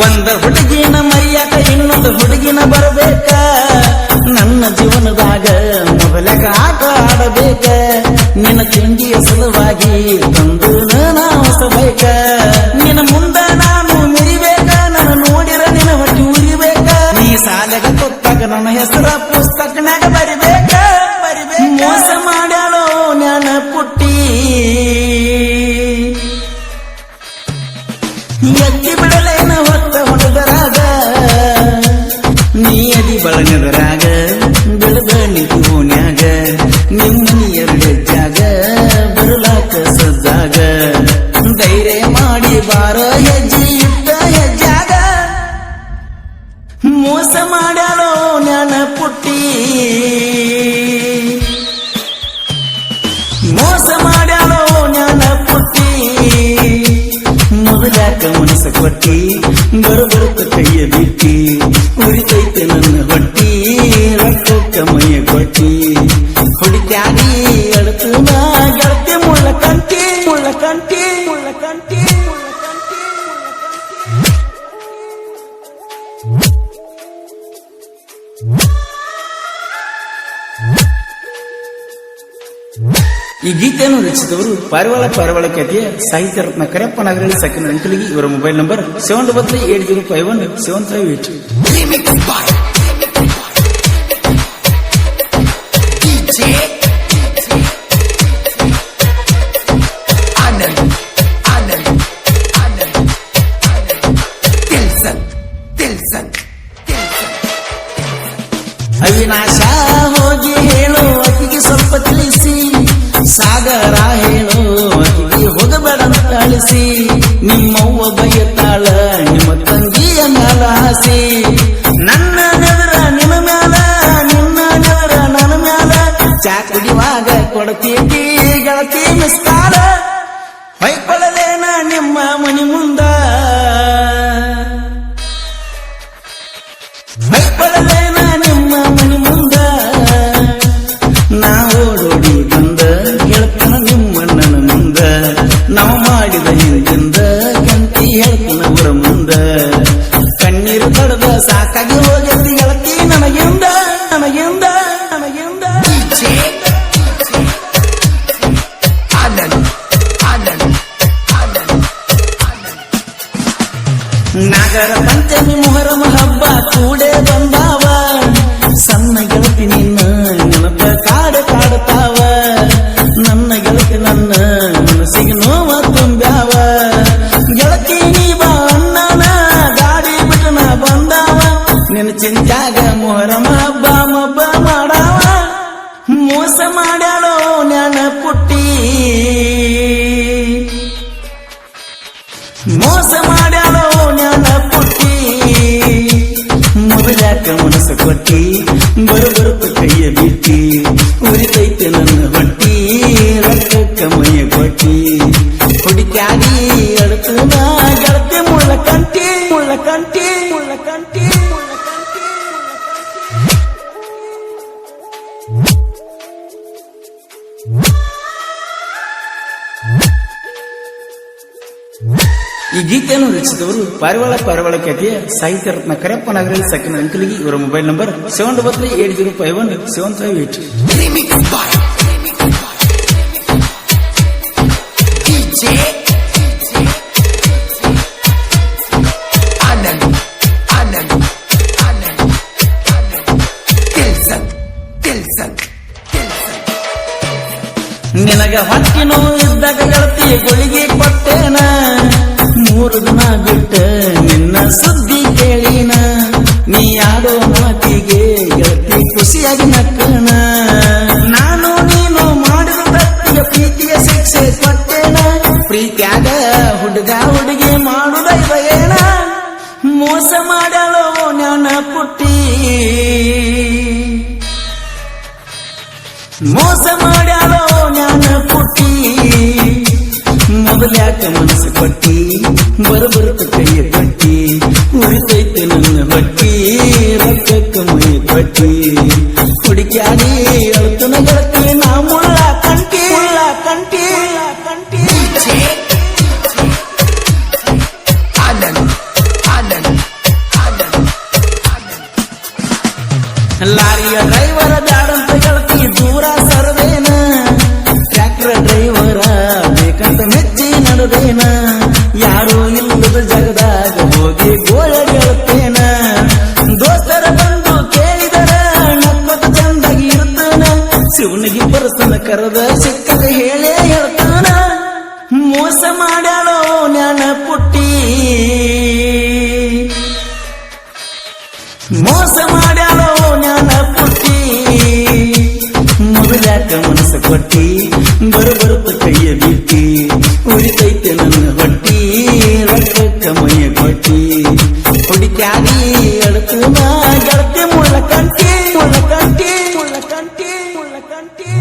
ಒಂದ ಹುಡುಗಿನ ಮರಿಯಾಕ ಇನ್ನೊಂದು ಹುಡುಗಿನ ಬರಬೇಕ ನನ್ನ ಜೀವನದಾಗ ಮೊದಲಕ ಆಟ ಆಡಬೇಕ ನಿನ್ನ ತಿಂಡಿಯ ಸಲುವಾಗಿ ತಂದು ನಾವಸಬೇಕ ನಿನ್ನ ಮುಂದ ನಾನು ಮೆರಿಬೇಕ ನನ್ನ ನೋಡಿರ ನಿನ್ನ ಹೊಟ್ಟಿ ಉರಿಬೇಕ ನೀ ಸಾಲಗ ಕೊತ್ತಾಗ ನನ್ನ ಹೆಸರ ಪುಸ್ತಕನಾಗ ಬರಿಬೇಕ ಮೋಸ ಮಾಡ್ಯಾಳೋ ಜ್ಞಾನ ಪುಟ್ಟಿ ಎತ್ತಿ ಬಿಡಲೇನ ಹೊತ್ತ ಹೊಡೆದರಾಗ ನೀ ಅದಿ ಬಳಗದರಾಗ ಬೆಳೆದ ನಿಂತ್ಯಾಗ ನಿಮ್ಮನಿ ಎರಡು ಜಾಗ ಬರಲಾಕ ಸಜ್ಜಾಗ ಧೈರ್ಯ ಮಾಡಿ ಬಾರ ಹೆಜ್ಜೆ ಇಟ್ಟ ಹೆಜ್ಜಾಗ ಮೋಸ ಮಾಡ್ಯಾಳೋ ಜ್ಞಾನ ಪುಟ್ಟಿ ಮೋಸ ಮಾಡ್ಯಾಳೋ ಜ್ಞಾನ ಪುಟ್ಟಿ ಮೊದಲಾಕ ಮನಸ್ಸ ಕೊಟ್ಟಿ ಬರುತ್ತ ಕೈಯ ಬಿಟ್ಟಿ ಉರಿತೈತೆ ನನ್ನ ಹೊಟ್ಟಿ ರಕ್ತಕ್ಕ ಮೈಯ ಕೊಟ್ಟಿ ಹೊಡಿತ್ಯಾಗಿ ಅಳತು ನಾ ಗೆಳತಿ ಮುಳ್ಳ ಕಂಟಿ ಮುಳ್ಳ ಕಂಟಿ ಮುಳ್ಳ ಕಂಟಿ ಈ ಗೀತೆಯನ್ನು ರಚಿಸಿದವರು ಪಾರಿವಾಳ ಖ್ಯಾತಿಯ ಸಾಹಿತ್ಯ ರತ್ನ ಕರೆಪ್ಪ ನಾಗರಳ್ಳಿ ಸಕಿನ ಅಂಕಲಿಗಿ. ಇವರ ಮೊಬೈಲ್ ನಂಬರ್ 7938051758. ಅವಿನಾಶ ಹೋಗಿ ಹೇಳು ಅತಿಗೆ ಸ್ವಲ್ಪ ತಿಳಿಸಿ, ಸಾಗರ ಹೇಳು ಅತಿಗೆ ಹೋಗಬೇಡಂತ ಅಳಿಸಿ, ನಿಮ್ಮವ್ವ ಬೈತಾಳ ನಿಮ್ಮ ತಂಗಿಯ ಮ್ಯಾಲ ಹಾಸಿ, ನನ್ನ ನೆವರ ನಿನ್ನ ಮ್ಯಾಲ ನಿನ್ನ ನೆವರ ನನ್ನ ಮ್ಯಾಲ, ಚಾ ಕುಡಿಯುವಾಗ ಕೊಡ್ತೀವಿ ಗೆಳತಿ ಮಿಸ್ತಾರ, ಹೊಯ್ಕೊಳ್ಳಲೇನ ನಿಮ್ಮ ಮನಿ ಮುಂದ, ಹೊಯ್ಕೊಳ್ಳಲೇನ ನಿಮ್ಮ ಮನಿ ಮುಂದ, ನಾವೋಡೋಡಿ ಬಂದ ಹೇಳ್ತಾನ ನಿಮ್ಮಣ್ಣನ ಮುಂದ, ನಾವು ಮಾಡಿದ ಹಿಂದಿಂದ ಕಂತಿ ಹೇಳ್ತಾನವರ ಮುಂದ, ಕಣ್ಣೀರು ತಡದ ಸಾಕಾಗಿ ಹೋಗತಿ ಗೆಳತಿ ನನಗಿಂದ ನನಗಿಂದ ನನಗಿಂದ. ನಾಗರ ಪಂಚಮಿ ಮೊಹರಮ ಹಬ್ಬ ಕೂಡೆ ಬಂದಾವ, ಸಣ್ಣ ಗೆಳತಿ ನಿನ್ನ ನೆನಪ ಕಾಡ್ತಾವ, ನನ್ನ ಗೆಳತಿ ನನ್ನ ಮನಸ್ಸಿಗೆ ನೋವ ತುಂಬ್ಯಾವ, ಗೆಳತಿ ನೀ ಬಾ ಅಣ್ಣನ ಗಾಡಿ ಬಿಟ್ಟನ ಬಂದಾವ, ನಿನ್ನ ಚಿಂತ್ಯಾಗ ಮೊಹರಮ ಹಬ್ಬ ಮಬ್ಬ ಮಾಡಾವ, ಮೋಸ ಮಾಡ್ಯಾಳೋ ಜ್ಞಾನ ಪುಟ್ಟಿ, ಮೋಸ ಮಾಡ್ಯಾಳೋ ಜ್ಞಾನ ಪುಟ್ಟಿ, ಮೊದಲಾಕ ಮನಸ್ಸು ಕೊಟ್ಟಿ ಬರುತ್ತ ಕೈಯ ಬಿಟ್ಟಿ, ಉರಿತೈತೆ ನನ್ನ ಹೊಟ್ಟಿ ರಕ್ತಕ್ಕ ಮೈಯ ಕೊಟ್ಟಿ, ಹುಡುಕ್ಯಾಗಿ ಅಳತು ನಾ ಗೆಳತಿ ಮುಳ್ಳ ಕಂಟಿ ಮುಳ್ಳ ಕಂಟಿ ಮುಳ್ಳ ಕಂಟಿ. ಈ ಗೀತೆಯನ್ನು ರಚಿಸಿದವರು ಪಾರಿವಾಳ ಖ್ಯಾತಿಯ ಸಾಹಿತ್ಯ ರತ್ನ ಕರೆಪ್ಪ ನಾಗರಳ್ಳಿ ಸಕಿನ ಅಂಕಲಿಗಿ. ಇವರ ಮೊಬೈಲ್ ನಂಬರ್ 7938051758. ನಿನಗ ಹೊಟ್ಟಿ ನೋವು ಇದ್ದಾಗ ಗೆಳತಿ ಗುಳಿಗೆ ಕೊಟ್ಟೇನ, 3 ದಿನ ಬಿಟ್ಟ ನಿನ್ನ ಸುದ್ದಿ ಕೇಳಿನ, ನೀ ಆಡೋ ಮಾತಿಗೆ ಗೆಳತಿ ಖುಷಿಯಾಗಿ ನಕ್ಕನ, ನಾನು ನೀನು ಮಾಡಿದ ತಪ್ಪಿಗೆ ಪ್ರೀತಿಯ ಶಿಕ್ಷೆ ಕೊಟ್ಟೇನ, ಪ್ರೀತಿಯಾಗ ಹುಡುಗ ಹುಡುಗಿ ಮಾಡುದ ಇದೇನ, ಮೋಸ ಮಾಡಲೋ ಜ್ಞಾನ ಪುಟ್ಟಿ, ಮೋಸ ಮಾಡ್ಯಾಳೋ ಜ್ಞಾನ ಪುಟ್ಟಿ, ಮೊದಲ್ಯಾಕ ಮನಸ್ಸು ಕೊಟ್ಟಿ ಬರುತ್ತ ಕೈಯ ಕಟ್ಟಿ, ಉಳಿತೈತೆ ನನ್ನ ಹೊಟ್ಟಿ ರಕ್ತಕ್ಕ ಮೈ ಕೊಟ್ಟಿ, ಹುಡುಕ್ಯಾಡಿ ಅಳ್ತನ ಗೆಳತಿ ನಾ ಮುಳ್ಳ ಕಂಟಿ ಮುಳ್ಳ ಕಂಟಿ ಕಂಟಿ. ಲಾರಿಯ ಡ್ರೈವರ ಬ್ಯಾಡಂತ ಗೆಳತಿ ದೂರ ಸರ್ವೇನ ಟ್ರ್ಯಾಕ್ಟರ್ ಡ್ರೈವರ ಬೇಕಂತ ಮೆಚ್ಚಿ ನಡೆದೇನ ಯಾರು ಇಲ್ಲದ ಜಗದಾಗ ಹೋಗಿ ಗೋಳ ಗೆಳತೇನ ದೋಸ್ತರ ಬಂದು ಕೇಳಿದರ ನಕ್ಕದ ಚಂದಾಗಿ ಇರ್ತಾನ ಶಿವನಿಗೆ ಪರಸನ ಕರೆದ ಸಿಕ್ಕದ ಹೇಳೇ ಹೇಳ್ತಾನ ಮೋಸ ಮಾಡ್ಯಾಳೋ ಜ್ಞಾನ ಪುಟ್ಟಿ ಮೋಸ ಮಾಡ್ಯಾಳೋ ಜ್ಞಾನ ಪುಟ್ಟಿ ಮೊದಲ್ಯಾಕ ಮನಸ್ಸು ಕೊಟ್ಟಿ ಬರುತ್ತ ಕೈಯ ಬಿಟ್ಟಿ ಉರಿತೈತೆ ನನ್ನ ಹೊಟ್ಟಿ ರಕ್ತಕ್ಕ ಮೈಯ ಕೊಟ್ಟಿ ಹುಡುಕ್ಯಾಡಿ ಅಡತು ನಾ ಗೆಳತಿ ಮುಳ್ಳಕಂಟಿ ಮುಳ್ಳಕಂಟಿ ಮುಳ್ಳಕಂಟಿ ಮುಳ್ಳಕಂಟಿ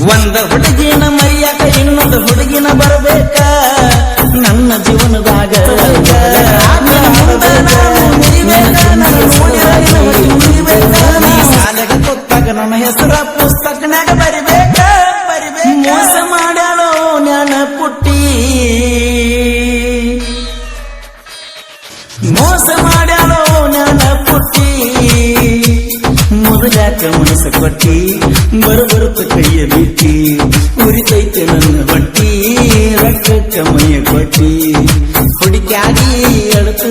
ಒಂದ ಹುಡುಗಿನ ಮರಿಯಾಕ ಇನ್ನೊಂದು ಹುಡುಗಿನ ಬರಬೇಕ ನನ್ನ ಜೀವನದಾಗ ಶಾಲೆಗ ಗೊತ್ತಾಗ ನನ್ನ ಹೆಸರ ಪುಸ್ತಕನಾಗ ಬರಿಬೇಕ ಮೋಸ ಮಾಡ್ಯಾಳೋ ಜ್ಞಾನ ಪುಟ್ಟಿ ಮೋಸ ಮಾಡ್ಯಾಳೋ ಜ್ಞಾನ ಪುಟ್ಟಿ ಮೊದಲ್ಯಾಕ ಮನಸ್ಸು ಕೊಟ್ಟಿ ಬರುತ್ತ ಕೈಯ ಬಿಟ್ಟಿ ಉರಿತೈತೆ ನನ್ನ ಹೊಟ್ಟಿ ರಕ್ತಕ್ಕ ಮೈಯ ಕೊಟ್ಟಿ ಹುಡುಕ್ಯಾಡಿ ಅಡತು